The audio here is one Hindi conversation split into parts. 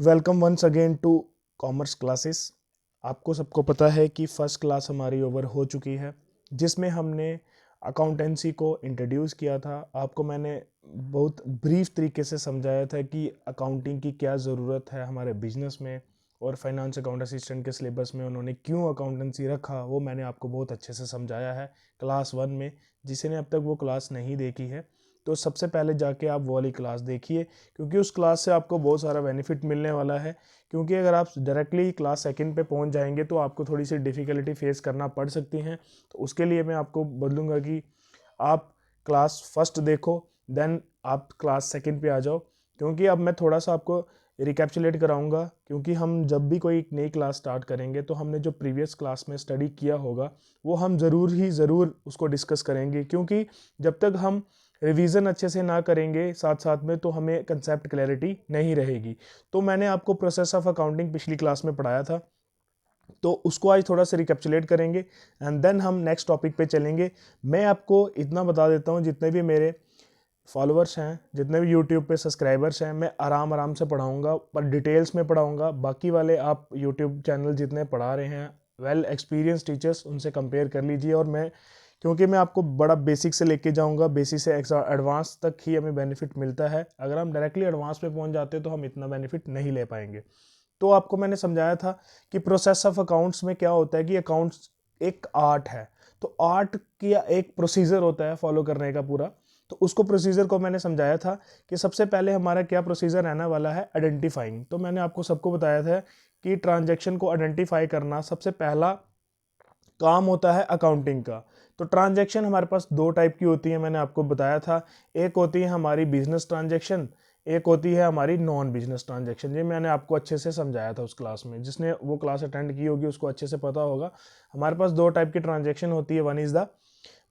Welcome once again to commerce classes. आपको सबको पता है कि फ़र्स्ट क्लास हमारी ओवर हो चुकी है, जिसमें हमने अकाउंटेंसी को इंट्रोड्यूस किया था। आपको मैंने बहुत ब्रीफ तरीके से समझाया था कि अकाउंटिंग की क्या ज़रूरत है हमारे बिजनेस में, और फाइनेंस अकाउंट असिस्टेंट के सिलेबस में उन्होंने क्यों अकाउंटेंसी रखा, वो मैंने आपको बहुत अच्छे से समझाया है क्लास 1 में। जिसने अब तक वो क्लास नहीं देखी है तो सबसे पहले जाके आप वो वाली क्लास देखिए, क्योंकि उस क्लास से आपको बहुत सारा बेनिफिट मिलने वाला है। क्योंकि अगर आप डायरेक्टली क्लास सेकंड पे पहुंच जाएंगे तो आपको थोड़ी सी डिफ़िकल्टी फेस करना पड़ सकती हैं। तो उसके लिए मैं आपको बोलूँगा कि आप क्लास फर्स्ट देखो, देन आप क्लास सेकंड पे आ जाओ। क्योंकि अब मैं थोड़ा सा आपको रिकैप्चुलेट कराऊंगा, क्योंकि हम जब भी कोई नई क्लास स्टार्ट करेंगे तो हमने जो प्रीवियस क्लास में स्टडी किया होगा वो हम ज़रूर उसको डिस्कस करेंगे। क्योंकि जब तक हम रिवीजन अच्छे से ना करेंगे साथ साथ में तो हमें कंसेप्ट क्लैरिटी नहीं रहेगी। तो मैंने आपको प्रोसेस ऑफ अकाउंटिंग पिछली क्लास में पढ़ाया था, तो उसको आज थोड़ा सा रिकैप्चुलेट करेंगे एंड देन हम नेक्स्ट टॉपिक पे चलेंगे। मैं आपको इतना बता देता हूँ, जितने भी मेरे फॉलोअर्स हैं, जितने भी यूट्यूब पे सब्सक्राइबर्स हैं, मैं आराम से पढ़ाऊँगा, पर डिटेल्स में पढ़ाऊँगा। बाकी वाले आप यूट्यूब चैनल जितने पढ़ा रहे हैं वेल एक्सपीरियंस टीचर्स, उनसे कंपेयर कर लीजिए। और मैं क्योंकि मैं आपको बड़ा बेसिक से लेके जाऊंगा, बेसिक से एडवांस तक ही हमें बेनिफिट मिलता है। अगर हम डायरेक्टली एडवांस पे पहुंच जाते हैं तो हम इतना बेनिफिट नहीं ले पाएंगे। तो आपको मैंने समझाया था कि प्रोसेस ऑफ अकाउंट्स में क्या होता है कि अकाउंट्स एक आर्ट है। तो आर्ट की एक प्रोसीजर होता है फॉलो करने का पूरा। तो उसको प्रोसीजर को मैंने समझाया था कि सबसे पहले हमारा क्या प्रोसीजर रहने वाला है, आइडेंटिफाइंग। तो मैंने आपको सबको बताया था कि ट्रांजैक्शन को आइडेंटिफाई करना सबसे पहला काम होता है अकाउंटिंग का। तो ट्रांजैक्शन हमारे पास दो टाइप की होती है, मैंने आपको बताया था। एक होती है हमारी बिजनेस ट्रांजैक्शन, एक होती है हमारी नॉन बिजनेस ट्रांजैक्शन। ये मैंने आपको अच्छे से समझाया था उस क्लास में, जिसने वो क्लास अटेंड की होगी उसको अच्छे से पता होगा। हमारे पास दो टाइप की ट्रांजैक्शन होती है, one is the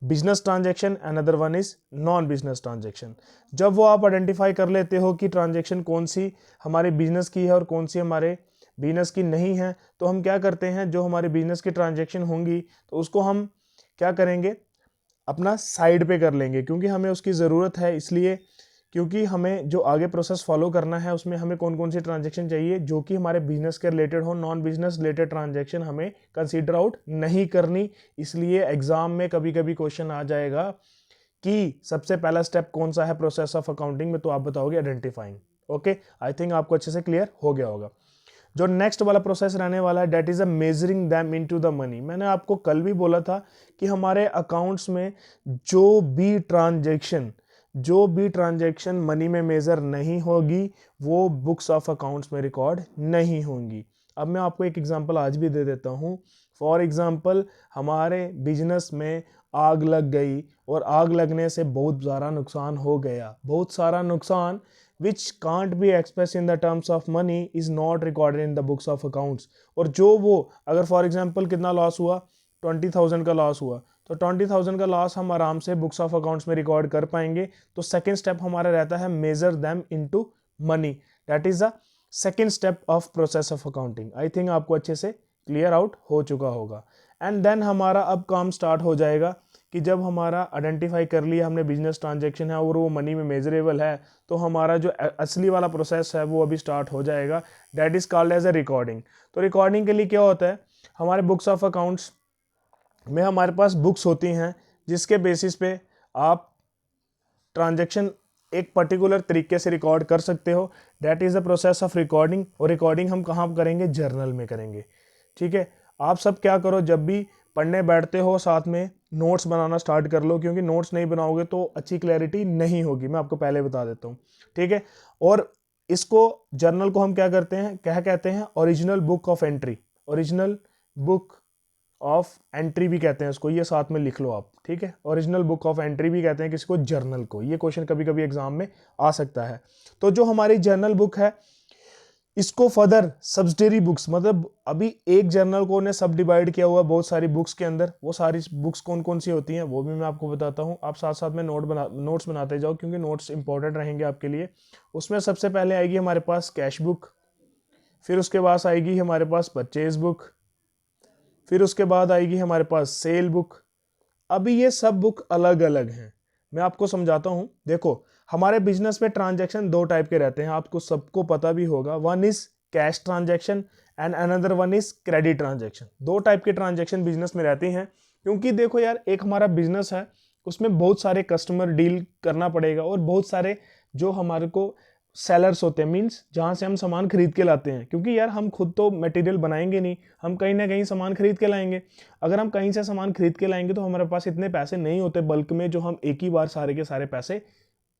business transaction, another one is non business transaction. जब वो आप आइडेंटिफाई कर लेते हो कि ट्रांजैक्शन कौन सी हमारे बिजनेस की है और कौन सी हमारे बिजनेस की नहीं है, तो हम क्या करते हैं, जो हमारे बिजनेस की ट्रांजैक्शन होंगी तो उसको हम क्या करेंगे, अपना साइड पे कर लेंगे, क्योंकि हमें उसकी ज़रूरत है। इसलिए क्योंकि हमें जो आगे प्रोसेस फॉलो करना है उसमें हमें कौन कौन सी ट्रांजैक्शन चाहिए जो कि हमारे बिजनेस के रिलेटेड हो। नॉन बिजनेस रिलेटेड ट्रांजैक्शन हमें कंसीडर आउट नहीं करनी। इसलिए एग्जाम में कभी कभी क्वेश्चन आ जाएगा कि सबसे पहला स्टेप कौन सा है प्रोसेस ऑफ अकाउंटिंग में, तो आप बताओगे आइडेंटिफाइंग। ओके, आई थिंक आपको अच्छे से क्लियर हो गया होगा। जो नेक्स्ट वाला प्रोसेस रहने वाला है that is a measuring them into the money. मैंने आपको कल भी बोला था कि हमारे अकाउंट्स में जो भी ट्रांजैक्शन मनी में मेजर नहीं होगी वो बुक्स ऑफ अकाउंट्स में रिकॉर्ड नहीं होंगी। अब मैं आपको एक एग्जांपल आज भी दे देता हूँ। फॉर एग्जांपल, हमारे बिजनेस में आग लग गई और आग लगने से बहुत सारा नुकसान हो गया। बहुत सारा नुकसान which can't be expressed in the terms of money is not recorded in the books of accounts। और जो वो अगर फॉर एग्जांपल कितना लॉस हुआ, 20,000 का लॉस हुआ, तो 20,000 का लॉस हम आराम से बुक्स ऑफ अकाउंट्स में रिकॉर्ड कर पाएंगे। तो सेकेंड स्टेप हमारा रहता है measure them into money. That is the second step of process of accounting. I think आपको अच्छे से क्लियर आउट हो चुका होगा। एंड देन हमारा अब काम स्टार्ट हो जाएगा कि जब हमारा आइडेंटिफाई कर लिया हमने बिजनेस ट्रांजैक्शन है और वो मनी में मेजरेबल है, तो हमारा जो असली वाला प्रोसेस है वो अभी स्टार्ट हो जाएगा। That is called as a recording. तो रिकॉर्डिंग के लिए क्या होता है, हमारे बुक्स ऑफ अकाउंट्स में हमारे पास बुक्स होती हैं जिसके बेसिस पे आप ट्रांजैक्शन एक पर्टिकुलर तरीके से रिकॉर्ड कर सकते हो। That is the process of recording. और रिकॉर्डिंग हम कहाँ करेंगे, जर्नल में करेंगे। ठीक है, आप सब क्या करो, जब भी पढ़ने बैठते हो साथ में नोट्स बनाना स्टार्ट कर लो, क्योंकि नोट्स नहीं बनाओगे तो अच्छी क्लैरिटी नहीं होगी, मैं आपको पहले बता देता हूँ। ठीक है, और इसको जर्नल को हम क्या करते हैं, क्या कहते हैं, original book of entry. Original book of entry भी कहते हैं उसको, ये साथ में लिख लो आप। ठीक है, ओरिजिनल बुक ऑफ एंट्री भी कहते हैं किसी को, जर्नल को। ये क्वेश्चन कभी कभी एग्जाम में आ सकता है। तो जो हमारी जर्नल बुक है इसको फर्दर सब्सिडरी बुक्स, मतलब अभी एक जर्नल को ने सब डिवाइड किया हुआ बहुत सारी बुक्स के अंदर। वो सारी बुक्स कौन कौन सी होती हैं वो भी मैं आपको बताता हूँ। आप साथ साथ में नोट्स बनाते जाओ, क्योंकि नोट्स इंपॉर्टेंट रहेंगे आपके लिए। उसमें सबसे पहले आएगी हमारे पास कैश बुक, फिर उसके बाद आएगी हमारे पास परचेज बुक, फिर उसके बाद आएगी हमारे पास सेल बुक। अभी ये सब बुक अलग अलग हैं, मैं आपको समझाता हूं। देखो, हमारे बिजनेस में ट्रांजैक्शन दो टाइप के रहते हैं, आपको सबको पता भी होगा। One is cash transaction and another one is credit transaction. दो टाइप के ट्रांजैक्शन बिजनेस में रहती हैं, क्योंकि देखो यार, एक हमारा बिजनेस है, उसमें बहुत सारे कस्टमर डील करना पड़ेगा और बहुत सारे जो हमारे को सेलर्स होते हैं, मींस जहाँ से हम सामान खरीद के लाते हैं, क्योंकि यार हम खुद तो मटेरियल बनाएंगे नहीं, हम कहीं ना कहीं सामान खरीद के लाएंगे। अगर हम कहीं से सामान खरीद के लाएंगे तो हमारे पास इतने पैसे नहीं होते बल्क में जो हम एक ही बार सारे के सारे पैसे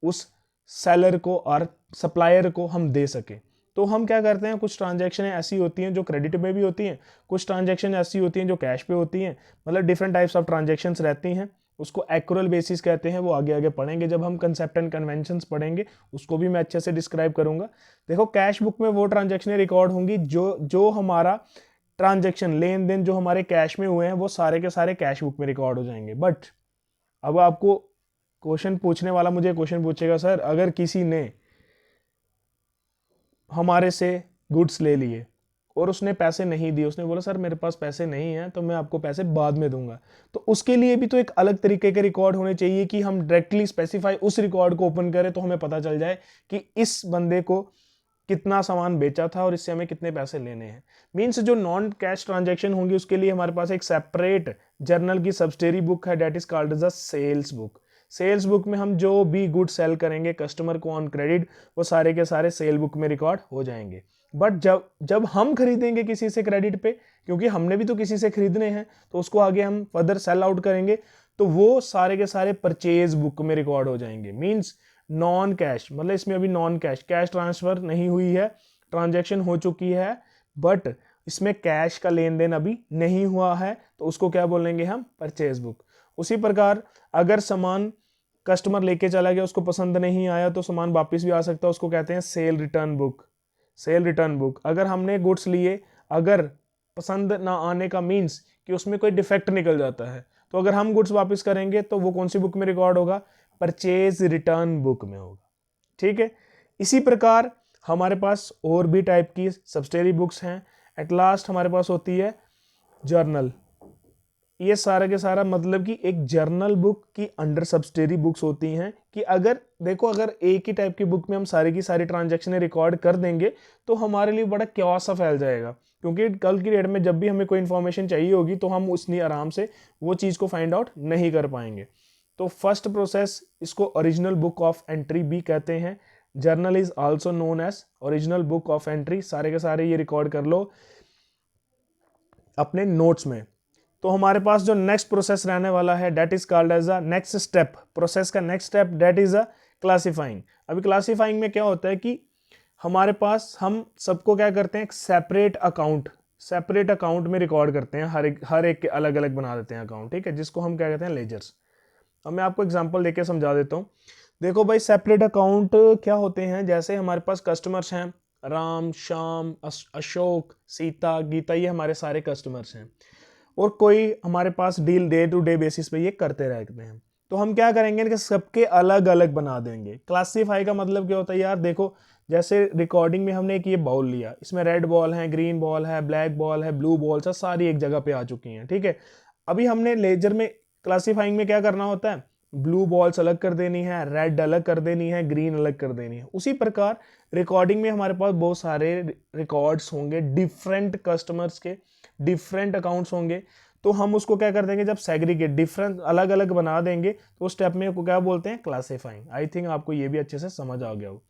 उस सेलर को और सप्लायर को हम दे सके। तो हम क्या करते हैं, कुछ ट्रांजैक्शन ऐसी होती हैं जो क्रेडिट पे भी होती हैं, कुछ ट्रांजैक्शन ऐसी होती हैं जो कैश पे होती हैं, मतलब डिफरेंट टाइप्स ऑफ ट्रांजैक्शंस रहती हैं। उसको एक्रूअल बेसिस कहते हैं, वो आगे आगे पढ़ेंगे जब हम कंसेप्ट एंड कन्वेंशंस पढ़ेंगे, उसको भी मैं अच्छे से डिस्क्राइब करूंगा। देखो, कैश बुक में वो ट्रांजैक्शनें रिकॉर्ड होंगी जो हमारा ट्रांजैक्शन लेन देन जो हमारे कैश में हुए हैं वो सारे के सारे कैश बुक में रिकॉर्ड हो जाएंगे। बट अब आपको क्वेश्चन पूछने वाला मुझे क्वेश्चन पूछेगा, सर अगर किसी ने हमारे से गुड्स ले लिए और उसने पैसे नहीं दिए, उसने बोला सर मेरे पास पैसे नहीं हैं तो मैं आपको पैसे बाद में दूंगा, तो उसके लिए भी तो एक अलग तरीके के रिकॉर्ड होने चाहिए कि हम डायरेक्टली स्पेसिफाई उस रिकॉर्ड को ओपन करें तो हमें पता चल जाए कि इस बंदे को कितना सामान बेचा था और इससे हमें कितने पैसे लेने हैं। मीन्स जो नॉन कैश ट्रांजैक्शन होंगी उसके लिए हमारे पास एक सेपरेट जर्नल की सब्सिडरी बुक है, that is called as a sales book. Sales book में हम जो भी गुड सेल करेंगे कस्टमर को ऑन क्रेडिट, वो सारे के सारे सेल बुक में रिकॉर्ड हो जाएंगे। बट जब हम खरीदेंगे किसी से क्रेडिट पे, क्योंकि हमने भी तो किसी से खरीदने हैं, तो उसको आगे हम फर्दर सेल आउट करेंगे, तो वो सारे के सारे परचेज बुक में रिकॉर्ड हो जाएंगे। मीन्स नॉन कैश, मतलब इसमें अभी नॉन कैश कैश ट्रांसफर नहीं हुई है, ट्रांजैक्शन हो चुकी है, बट इसमें कैश का लेन देन अभी नहीं हुआ है, तो उसको क्या बोलेंगे हम, परचेज बुक। उसी प्रकार अगर सामान कस्टमर लेके चला गया, उसको पसंद नहीं आया तो सामान वापस भी आ सकता है, उसको कहते हैं cell return book. Cell return book, अगर हमने गुड्स लिए, अगर पसंद ना आने का मीन्स कि उसमें कोई डिफेक्ट निकल जाता है, तो अगर हम गुड्स वापस करेंगे तो वो कौन सी बुक में रिकॉर्ड होगा, परचेज रिटर्न बुक में होगा। ठीक है, इसी प्रकार हमारे पास और भी टाइप की सब्सिडरी बुक्स हैं। एट लास्ट हमारे पास होती है जर्नल। ये सारा के सारा मतलब कि एक जर्नल बुक की अंडर सब्सिडरी बुक्स होती हैं कि अगर देखो, अगर एक ही टाइप की बुक में हम सारी की सारी ट्रांजैक्शनें रिकॉर्ड कर देंगे तो हमारे लिए बड़ा क्योस सा फैल जाएगा, क्योंकि कल की डेट में जब भी हमें कोई इन्फॉर्मेशन चाहिए होगी तो हम उतनी आराम से वो चीज़ को फाइंड आउट नहीं कर पाएंगे। तो फर्स्ट प्रोसेस, इसको ओरिजिनल बुक ऑफ एंट्री भी कहते हैं। Journal is also known as original book of entry. सारे के सारे ये रिकॉर्ड कर लो अपने नोट्स में। तो हमारे पास जो नेक्स्ट प्रोसेस रहने वाला है, that is called as a next step. Process का next step that is a classifying. अभी क्लासीफाइंग में क्या होता है कि हमारे पास हम सबको क्या करते हैं, एक सेपरेट अकाउंट में रिकॉर्ड करते हैं, हर एक के अलग अलग बना देते हैं अकाउंट। ठीक है, जिसको हम क्या कहते हैं, लेजर्स। अब मैं आपको एग्जांपल देके समझा देता हूँ। देखो भाई, सेपरेट अकाउंट क्या होते हैं, जैसे हमारे पास कस्टमर्स हैं, राम, श्याम, अशोक, सीता, गीता, ये हमारे सारे कस्टमर्स हैं, और कोई हमारे पास deal day to day basis पे ये करते रहते हैं। तो हम क्या करेंगे कि सबके अलग अलग बना देंगे। क्लासीफाई का मतलब क्या होता है यार, देखो जैसे रिकॉर्डिंग में हमने एक ये बॉल लिया, इसमें रेड बॉल है, ग्रीन बॉल है, ब्लैक बॉल है, ब्लू बॉल है, सारी एक जगह पे आ चुकी हैं। ठीक है, अभी हमने लेजर में क्लासीफाइंग में क्या करना होता है, ब्लू बॉल्स अलग कर देनी है, रेड अलग कर देनी है, ग्रीन अलग कर देनी है। उसी प्रकार रिकॉर्डिंग में हमारे पास बहुत सारे रिकॉर्ड्स होंगे, डिफरेंट कस्टमर्स के डिफरेंट अकाउंट्स होंगे। तो हम उसको क्या कर देंगे, जब सेग्रीगेट डिफरेंट अलग अलग बना देंगे तो उस स्टेप में क्या बोलते हैं, क्लासीफाइंग। आई थिंक आपको ये भी अच्छे से समझ आ गया हो।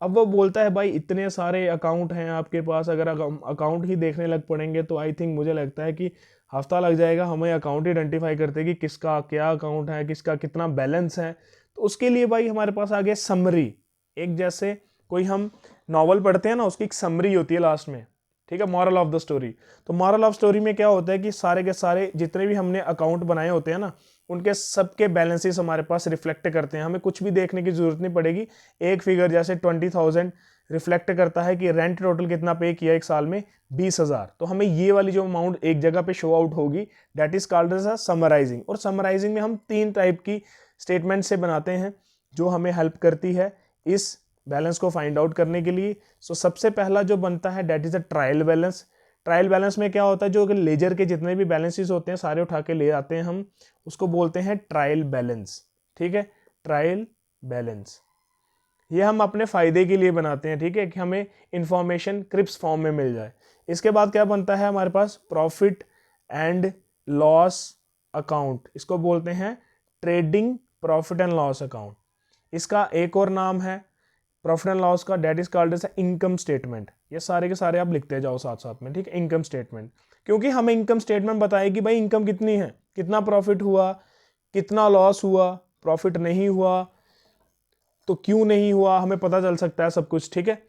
अब वो बोलता है भाई इतने सारे अकाउंट हैं आपके पास, अगर अकाउंट ही देखने लग पड़ेंगे तो आई थिंक मुझे लगता है कि हफ्ता लग जाएगा हमें अकाउंट आइडेंटिफाई करते कि किसका क्या अकाउंट है, किसका कितना बैलेंस है। तो उसके लिए भाई हमारे पास आ गया समरी। एक जैसे कोई हम नॉवल पढ़ते हैं ना, उसकी एक समरी होती है लास्ट में। ठीक है, मॉरल ऑफ द स्टोरी। तो मॉरल ऑफ स्टोरी में क्या होता है कि सारे के सारे जितने भी हमने अकाउंट बनाए होते हैं ना, उनके सबके बैलेंसेस हमारे पास रिफ्लेक्ट करते हैं, हमें कुछ भी देखने की जरूरत नहीं पड़ेगी। एक फिगर जैसे 20,000 रिफ्लेक्ट करता है कि रेंट टोटल कितना पे किया एक साल में, 20,000। तो हमें ये वाली जो अमाउंट एक जगह पे शो आउट होगी, that is called as a summarising. और समराइजिंग में हम 3 टाइप की स्टेटमेंट से बनाते हैं जो हमें हेल्प करती है इस बैलेंस को फाइंड आउट करने के लिए। सो सबसे पहला जो बनता है that is a trial balance. Trial balance में क्या होता है, जो लेजर के जितने भी बैलेंसेस होते हैं सारे उठा के ले आते हैं हम, उसको बोलते हैं ट्रायल बैलेंस। ठीक है, ट्रायल बैलेंस। ये हम अपने फ़ायदे के लिए बनाते हैं, ठीक है, कि हमें इंफॉर्मेशन क्रिप्स फॉर्म में मिल जाए। इसके बाद क्या बनता है हमारे पास, प्रॉफिट एंड लॉस अकाउंट, इसको बोलते हैं trading profit and loss account. इसका एक और नाम है प्रॉफिट एंड लॉस का, that is called as income statement. ये सारे के सारे आप लिखते जाओ साथ साथ में, ठीक है, इनकम स्टेटमेंट, क्योंकि हमें इनकम स्टेटमेंट बताएगी भाई इनकम कितनी है, कितना प्रॉफिट हुआ, कितना लॉस हुआ, प्रॉफिट नहीं हुआ तो क्यों नहीं हुआ, हमें पता चल सकता है सब कुछ, ठीक है।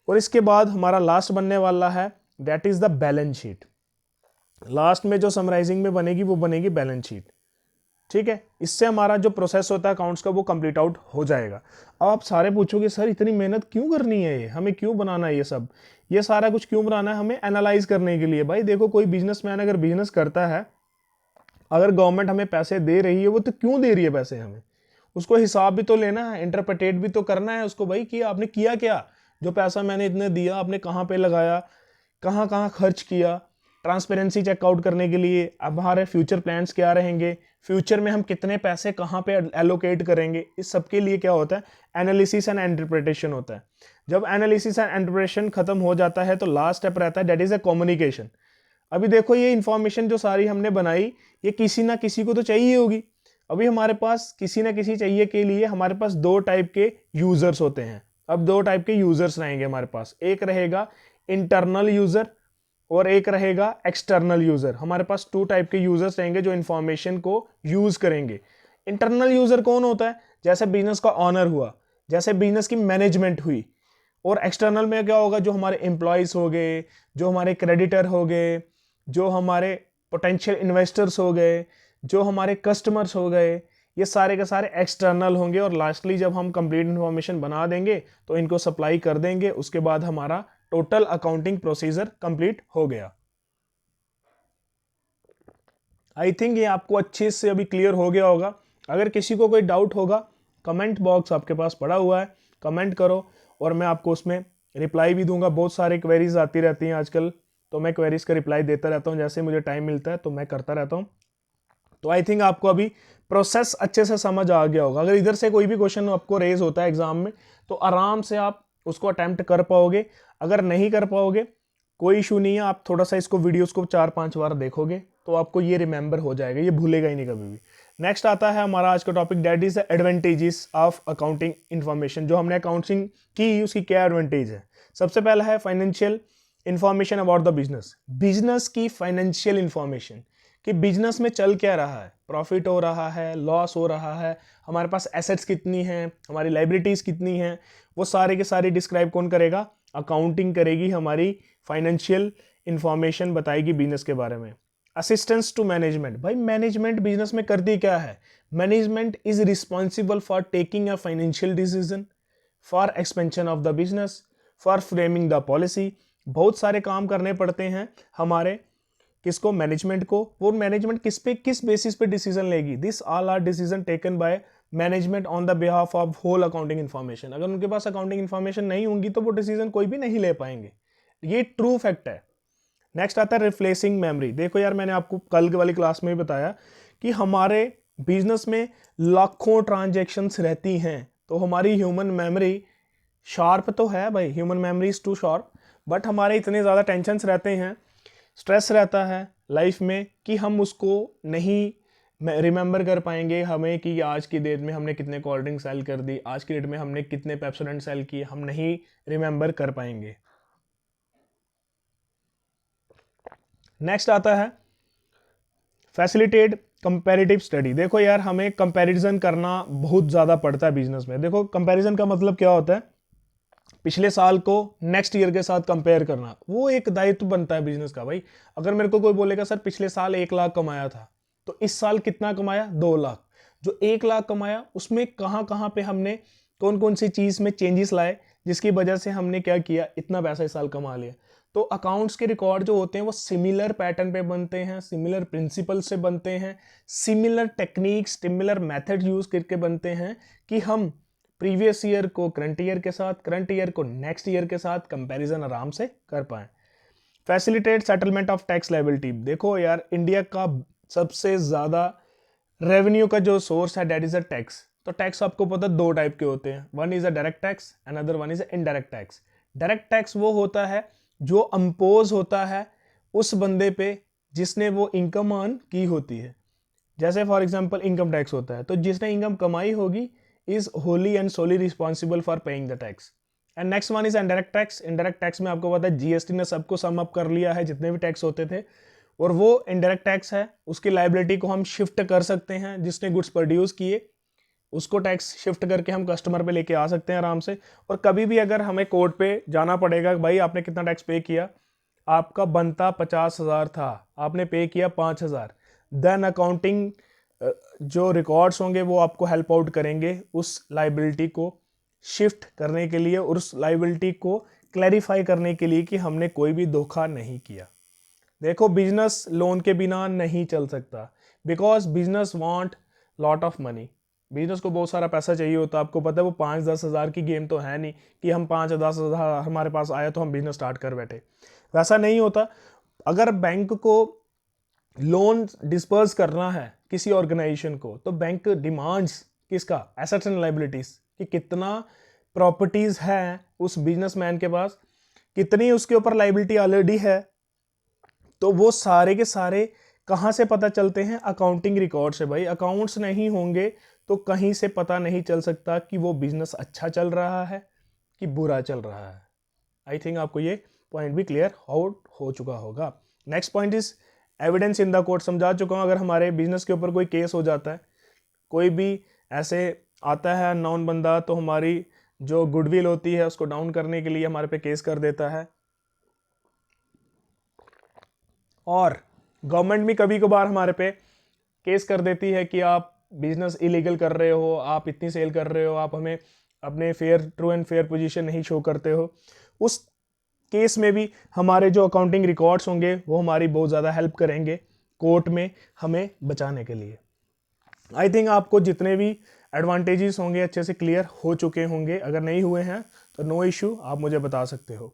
और इसके बाद हमारा लास्ट बनने वाला है that is the balance sheet. Last में जो समराइजिंग में बनेगी वो बनेगी बैलेंस शीट, ठीक है। इससे हमारा जो प्रोसेस होता है अकाउंट्स का वो कंप्लीट आउट हो जाएगा। अब आप सारे पूछोगे सर इतनी मेहनत क्यों करनी है, ये हमें क्यों बनाना है, ये सब ये सारा कुछ क्यों बनाना है, हमें एनालाइज करने के लिए। भाई देखो कोई बिजनेसमैन अगर बिजनेस करता है, अगर गवर्नमेंट हमें पैसे दे रही है, वो तो क्यों दे रही है पैसे हमें, उसको हिसाब भी तो लेना है, इंटरप्रेटेट भी तो करना है उसको, भाई कि आपने किया क्या, जो पैसा मैंने इतने दिया आपने कहाँ पे लगाया, कहाँ कहाँ खर्च किया। ट्रांसपेरेंसी चेकआउट करने के लिए अब हमारे फ्यूचर प्लान्स क्या रहेंगे, फ्यूचर में हम कितने पैसे कहाँ पे एलोकेट करेंगे, इस सब के लिए क्या होता है, एनालिसिस एंड इंटरप्रिटेशन होता है। जब एनालिसिस एंड इंटरप्रिटेशन खत्म हो जाता है तो लास्ट स्टेप रहता है दैट इज अ कम्युनिकेशन। अभी देखो ये इन्फॉर्मेशन जो सारी हमने बनाई ये किसी ना किसी को तो चाहिए होगी। अभी हमारे पास किसी ना किसी चाहिए के लिए हमारे पास दो टाइप के यूजर्स होते हैं। अब दो टाइप के यूजर्स रहेंगे हमारे पास, एक रहेगा इंटरनल यूजर और एक रहेगा एक्सटर्नल यूजर। हमारे पास टू टाइप के यूजर्स रहेंगे जो इंफॉर्मेशन को यूज करेंगे। इंटरनल यूजर कौन होता है, जैसे बिजनेस का ऑनर हुआ, जैसे बिजनेस की मैनेजमेंट हुई। और एक्सटर्नल में क्या होगा, जो हमारे एम्प्लॉयज हो गए, जो हमारे क्रेडिटर हो गए, जो हमारे पोटेंशियल इन्वेस्टर्स हो गए, जो हमारे कस्टमर्स हो गए, ये सारे के सारे एक्सटर्नल होंगे। और लास्टली जब हम कंप्लीट इन्फॉर्मेशन बना देंगे तो इनको सप्लाई कर देंगे, उसके बाद हमारा टोटल अकाउंटिंग प्रोसीजर कंप्लीट हो गया। आई थिंक ये आपको अच्छे से अभी क्लियर हो गया होगा। अगर किसी को कोई डाउट होगा, कमेंट बॉक्स आपके पास पड़ा हुआ है, कमेंट करो और मैं आपको उसमें रिप्लाई भी दूंगा। बहुत सारे क्वेरीज आती रहती हैं आजकल, तो मैं क्वेरीज का रिप्लाई देता रहता हूँ, जैसे मुझे टाइम मिलता है तो मैं करता रहता हूँ। तो आई थिंक आपको अभी प्रोसेस अच्छे से समझ आ गया होगा। अगर इधर से कोई भी क्वेश्चन आपको रेज होता है एग्जाम में तो आराम से आप उसको अटेम्प्ट कर पाओगे। अगर नहीं कर पाओगे कोई इशू नहीं है, आप थोड़ा सा इसको वीडियोस को 4-5 बार देखोगे तो आपको ये रिमेंबर हो जाएगा, ये भूलेगा ही नहीं कभी भी। नेक्स्ट आता है हमारा आज का topic that is the advantages of accounting information. जो हमने अकाउंटिंग की उसकी क्या एडवांटेज है। सबसे पहला है financial information about the business. Business की फाइनेंशियल इंफॉर्मेशन कि बिजनेस में चल क्या रहा है, प्रॉफिट हो रहा है, लॉस हो रहा है, हमारे पास एसेट्स कितनी हैं, हमारी लाइबिलिटीज कितनी हैं, वो सारे के सारे डिस्क्राइब कौन करेगा, अकाउंटिंग करेगी। हमारी फाइनेंशियल इंफॉर्मेशन बताएगी बिजनेस के बारे में। असिस्टेंस टू मैनेजमेंट, भाई मैनेजमेंट बिजनेस में करती क्या है, management is responsible for taking a financial decision, for expansion of the business, for framing the policy. बहुत सारे काम करने पड़ते हैं हमारे किसको, मैनेजमेंट को। वो मैनेजमेंट किस बेसिस पे डिसीजन लेगी, this all are decision taken by management on the behalf of whole accounting information. अगर उनके पास अकाउंटिंग इन्फॉर्मेशन नहीं होंगी तो वो डिसीजन कोई भी नहीं ले पाएंगे, ये ट्रू फैक्ट है। नेक्स्ट आता है रिप्लेसिंग मेमोरी। देखो यार मैंने आपको कल वाली क्लास में बताया कि हमारे बिजनेस में लाखों ट्रांजेक्शन्स रहती हैं, तो हमारी ह्यूमन मेमोरी शार्प तो है भाई, human memory is too sharp, but हमारे इतने ज़्यादा टेंशन्स रहते हैं, स्ट्रेस रहता है लाइफ में कि हम उसको नहीं रिमेंबर कर पाएंगे हमें कि आज की डेट में हमने कितने कोल्ड ड्रिंक सेल कर दी, आज की डेट में हमने कितने पेप्सोडेंट सेल किए, हम नहीं रिमेंबर कर पाएंगे। नेक्स्ट आता है फैसिलिटेट कंपैरेटिव स्टडी। देखो यार हमें कंपैरिजन करना बहुत ज़्यादा पड़ता है बिजनेस में। देखो कंपैरिजन का मतलब क्या होता है, पिछले साल को नेक्स्ट ईयर के साथ कंपेयर करना, वो एक दायित्व बनता है बिजनेस का। भाई अगर मेरे को कोई बोलेगा सर पिछले साल 1 लाख कमाया था तो इस साल कितना कमाया, 2 लाख, जो 1 लाख कमाया उसमें कहाँ कहाँ पे हमने कौन कौन सी चीज़ में चेंजेस लाए जिसकी वजह से हमने क्या किया, इतना पैसा इस साल कमा लिया। तो अकाउंट्स के रिकॉर्ड जो होते हैं वो सिमिलर पैटर्न पे बनते हैं, सिमिलर प्रिंसिपल से बनते हैं, similar techniques similar method use करके बनते हैं कि हम प्रीवियस ईयर को करंट ईयर के साथ, करंट ईयर को नेक्स्ट ईयर के साथ कंपैरिजन आराम से कर पाएं। Facilitate settlement of tax liability. देखो यार इंडिया का सबसे ज़्यादा रेवेन्यू का जो सोर्स है दैट इज अ टैक्स, तो टैक्स आपको पता है दो टाइप के होते हैं, one is a direct tax, another one is a indirect tax. Direct tax वो होता है जो इंपोज होता है उस बंदे पे जिसने वो इनकम अर्न की होती है। जैसे फॉर एग्जांपल इनकम टैक्स होता है, तो जिसने इनकम कमाई होगी is wholly and solely responsible for paying the tax. And next one is indirect tax. Indirect tax में आपको पता है जीएसटी ने सबको सम अप कर लिया है, जितने भी टैक्स होते थे, और वो इनडायरेक्ट टैक्स है, उसकी लाइबिलिटी को हम शिफ्ट कर सकते हैं। जिसने गुड्स प्रोड्यूस किए उसको टैक्स शिफ्ट करके हम कस्टमर पे लेके आ सकते हैं आराम से। और कभी भी अगर हमें कोर्ट पे जाना पड़ेगा, भाई आपने कितना टैक्स पे किया, आपका बनता 50,000 था, आपने पे किया 5,000, देन अकाउंटिंग जो रिकॉर्ड्स होंगे वो आपको हेल्प आउट करेंगे उस लाइबिलिटी को शिफ्ट करने के लिए और उस लाइबिलिटी को क्लैरिफाई करने के लिए कि हमने कोई भी धोखा नहीं किया। देखो बिजनेस लोन के बिना नहीं चल सकता, because business want lot of money. Business को बहुत सारा पैसा चाहिए होता है। आपको पता है वो 5-10 हज़ार की गेम तो है नहीं कि हम 5-10 हज़ार हमारे पास आया तो हम बिजनेस स्टार्ट कर बैठे, वैसा नहीं होता। अगर बैंक को लोन डिस्पर्स करना है किसी ऑर्गेनाइजेशन को, तो बैंक डिमांड्स किसका, एसेट्स एंड लायबिलिटीज, कि कितना प्रॉपर्टीज है उस बिजनेसमैन के पास, कितनी उसके ऊपर लायबिलिटी ऑलरेडी है। तो वो सारे के सारे कहाँ से पता चलते हैं, अकाउंटिंग रिकॉर्ड से। भाई अकाउंट्स नहीं होंगे तो कहीं से पता नहीं चल सकता कि वो बिजनेस अच्छा चल रहा है कि बुरा चल रहा है। आई थिंक आपको ये पॉइंट भी क्लियर आउट हो चुका होगा। Next point is evidence in the court. समझा चुका हूँ, अगर हमारे बिजनेस के ऊपर कोई केस हो जाता है, कोई भी ऐसे आता है नॉन बंदा, तो हमारी जो गुडविल होती है उसको डाउन करने के लिए हमारे पे केस कर देता है। और गवर्नमेंट भी कभी कभार हमारे पे केस कर देती है कि आप बिजनेस इलीगल कर रहे हो, आप इतनी सेल कर रहे हो, आप हमें अपने ट्रू एंड फेयर पोजीशन नहीं शो करते हो। उस केस में भी हमारे जो अकाउंटिंग रिकॉर्ड्स होंगे वो हमारी बहुत ज़्यादा हेल्प करेंगे कोर्ट में हमें बचाने के लिए। आई थिंक आपको जितने भी एडवांटेजेस होंगे अच्छे से क्लियर हो चुके होंगे। अगर नहीं हुए हैं तो नो इशू, आप मुझे बता सकते हो।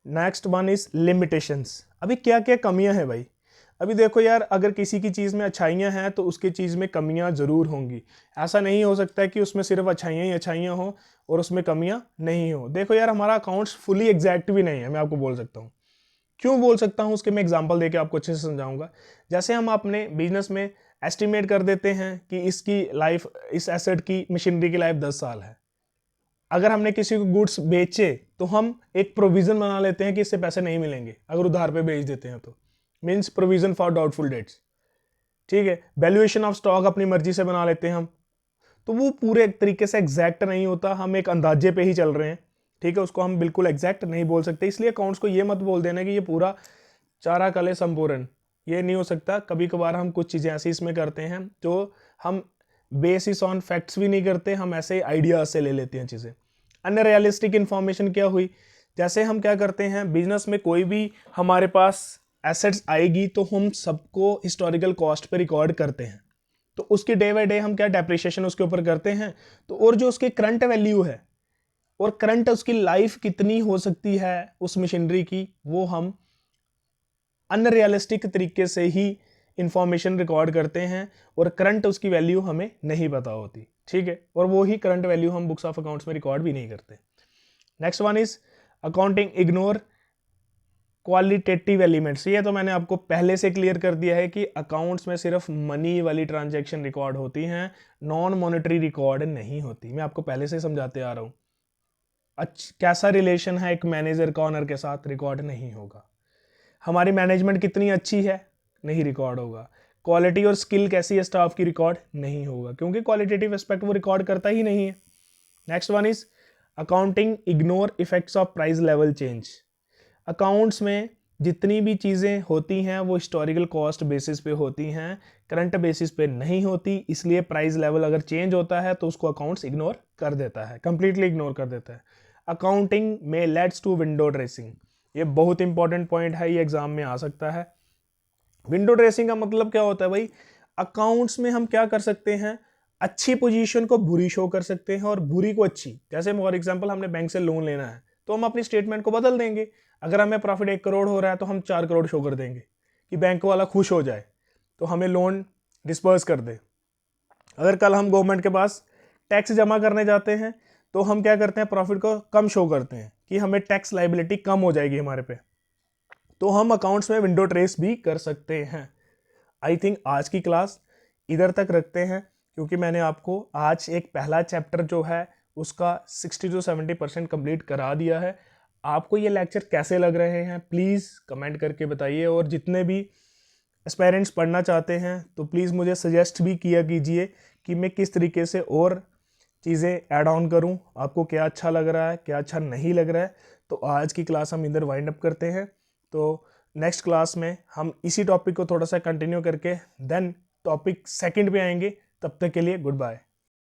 Next one is limitations. अभी क्या क्या कमियां हैं भाई। अभी देखो यार, अगर किसी की चीज़ में अच्छाइयाँ हैं तो उसकी चीज़ में कमियां ज़रूर होंगी। ऐसा नहीं हो सकता है कि उसमें सिर्फ अच्छाइयाँ ही अच्छाइयाँ हो और उसमें कमियां नहीं हो। देखो यार, हमारा अकाउंट्स फुली एग्जैक्ट भी नहीं है, मैं आपको बोल सकता हूँ। क्यों बोल सकता हूँ उसके मैं एग्जाम्पल देके आपको अच्छे से समझाऊंगा। जैसे हम अपने बिजनेस में एस्टिमेट कर देते हैं कि इसकी लाइफ, इस एसेट की मशीनरी की लाइफ 10 साल है। अगर हमने किसी को गुड्स बेचे तो हम एक प्रोविजन बना लेते हैं कि इससे पैसे नहीं मिलेंगे अगर उधार पे बेच देते हैं, तो means provision for doubtful debts. ठीक है, वैल्यूएशन ऑफ स्टॉक अपनी मर्जी से बना लेते हैं हम, तो वो पूरे तरीके से एग्जैक्ट नहीं होता, हम एक अंदाजे पे ही चल रहे हैं। ठीक है, उसको हम बिल्कुल एग्जैक्ट नहीं बोल सकते। इसलिए अकाउंट्स को ये मत बोल देना कि ये पूरा चारा कले संपूर्ण, ये नहीं हो सकता। कभी कभार हम कुछ चीज़ें ऐसी इसमें करते हैं जो हम बेसिस ऑन फैक्ट्स भी नहीं करते, हम ऐसे आइडियाज से ले लेते हैं चीज़ें। अनरियलिस्टिक इन्फॉर्मेशन क्या हुई, जैसे हम क्या करते हैं बिजनेस में, कोई भी हमारे पास एसेट्स आएगी तो हम सबको हिस्टोरिकल कॉस्ट पे रिकॉर्ड करते हैं, तो उसकी डे बाय डे हम क्या डेप्रिसिएशन उसके ऊपर करते हैं। तो और जो उसकी करंट वैल्यू है और करंट उसकी लाइफ कितनी हो सकती है उस मशीनरी की, वो हम अनरियलिस्टिक तरीके से ही इंफॉर्मेशन रिकॉर्ड करते हैं और करंट उसकी वैल्यू हमें नहीं पता होती। ठीक है, और वो ही करंट वैल्यू हम बुक्स ऑफ अकाउंट्स में रिकॉर्ड भी नहीं करते। Next one is accounting ignore qualitative elements. ये तो मैंने आपको पहले से क्लियर कर दिया है कि अकाउंट्स में सिर्फ मनी वाली ट्रांजैक्शन रिकॉर्ड होती हैं, नॉन मॉनेटरी रिकॉर्ड नहीं होती। मैं आपको पहले से समझाते आ रहा हूँ। कैसा रिलेशन है एक मैनेजर का ऑनर के साथ, रिकॉर्ड नहीं होगा। हमारी मैनेजमेंट कितनी अच्छी है, नहीं रिकॉर्ड होगा। क्वालिटी और स्किल कैसी है स्टाफ की, रिकॉर्ड नहीं होगा, क्योंकि क्वालिटेटिव एस्पेक्ट वो रिकॉर्ड करता ही नहीं है। Next one is accounting ignore effects of price level change. Accounts में जितनी भी चीज़ें होती हैं वो हिस्टोरिकल कॉस्ट बेसिस पे होती हैं, करंट बेसिस पे नहीं होती। इसलिए प्राइस लेवल अगर चेंज होता है तो उसको अकाउंट्स इग्नोर कर देता है, कंप्लीटली इग्नोर कर देता है। अकाउंटिंग में लेट्स टू विंडो ड्रेसिंग। ये बहुत इंपॉर्टेंट पॉइंट है, ये एग्जाम में आ सकता है। विंडो ड्रेसिंग का मतलब क्या होता है भाई, अकाउंट्स में हम क्या कर सकते हैं, अच्छी पोजीशन को बुरी शो कर सकते हैं और बुरी को अच्छी। जैसे फॉर एग्जांपल हमने बैंक से लोन लेना है तो हम अपनी स्टेटमेंट को बदल देंगे। अगर हमें प्रॉफिट 1 करोड़ हो रहा है तो हम 4 करोड़ शो कर देंगे कि बैंक वाला खुश हो जाए तो हमें लोन डिस्पर्स कर दे। अगर कल हम गवर्नमेंट के पास टैक्स जमा करने जाते हैं तो हम क्या करते हैं, प्रॉफिट को कम शो करते हैं कि हमें टैक्स लाइबिलिटी कम हो जाएगी हमारे पे, तो हम अकाउंट्स में विंडो ट्रेस भी कर सकते हैं। आई थिंक आज की क्लास इधर तक रखते हैं, क्योंकि मैंने आपको आज एक पहला चैप्टर जो है उसका 60 to 70% कंप्लीट करा दिया है। आपको ये लेक्चर कैसे लग रहे हैं प्लीज़ कमेंट करके बताइए, और जितने भी एस्पायरेंट्स पढ़ना चाहते हैं तो प्लीज़ मुझे सजेस्ट भी किया कीजिए कि मैं किस तरीके से और चीज़ें ऐड ऑन करूं, आपको क्या अच्छा लग रहा है, क्या अच्छा नहीं लग रहा है। तो आज की क्लास हम इधर वाइंड अप करते हैं, तो नेक्स्ट क्लास में हम इसी टॉपिक को थोड़ा सा कंटिन्यू करके देन टॉपिक सेकंड पे आएंगे। तब तक के लिए गुड बाय।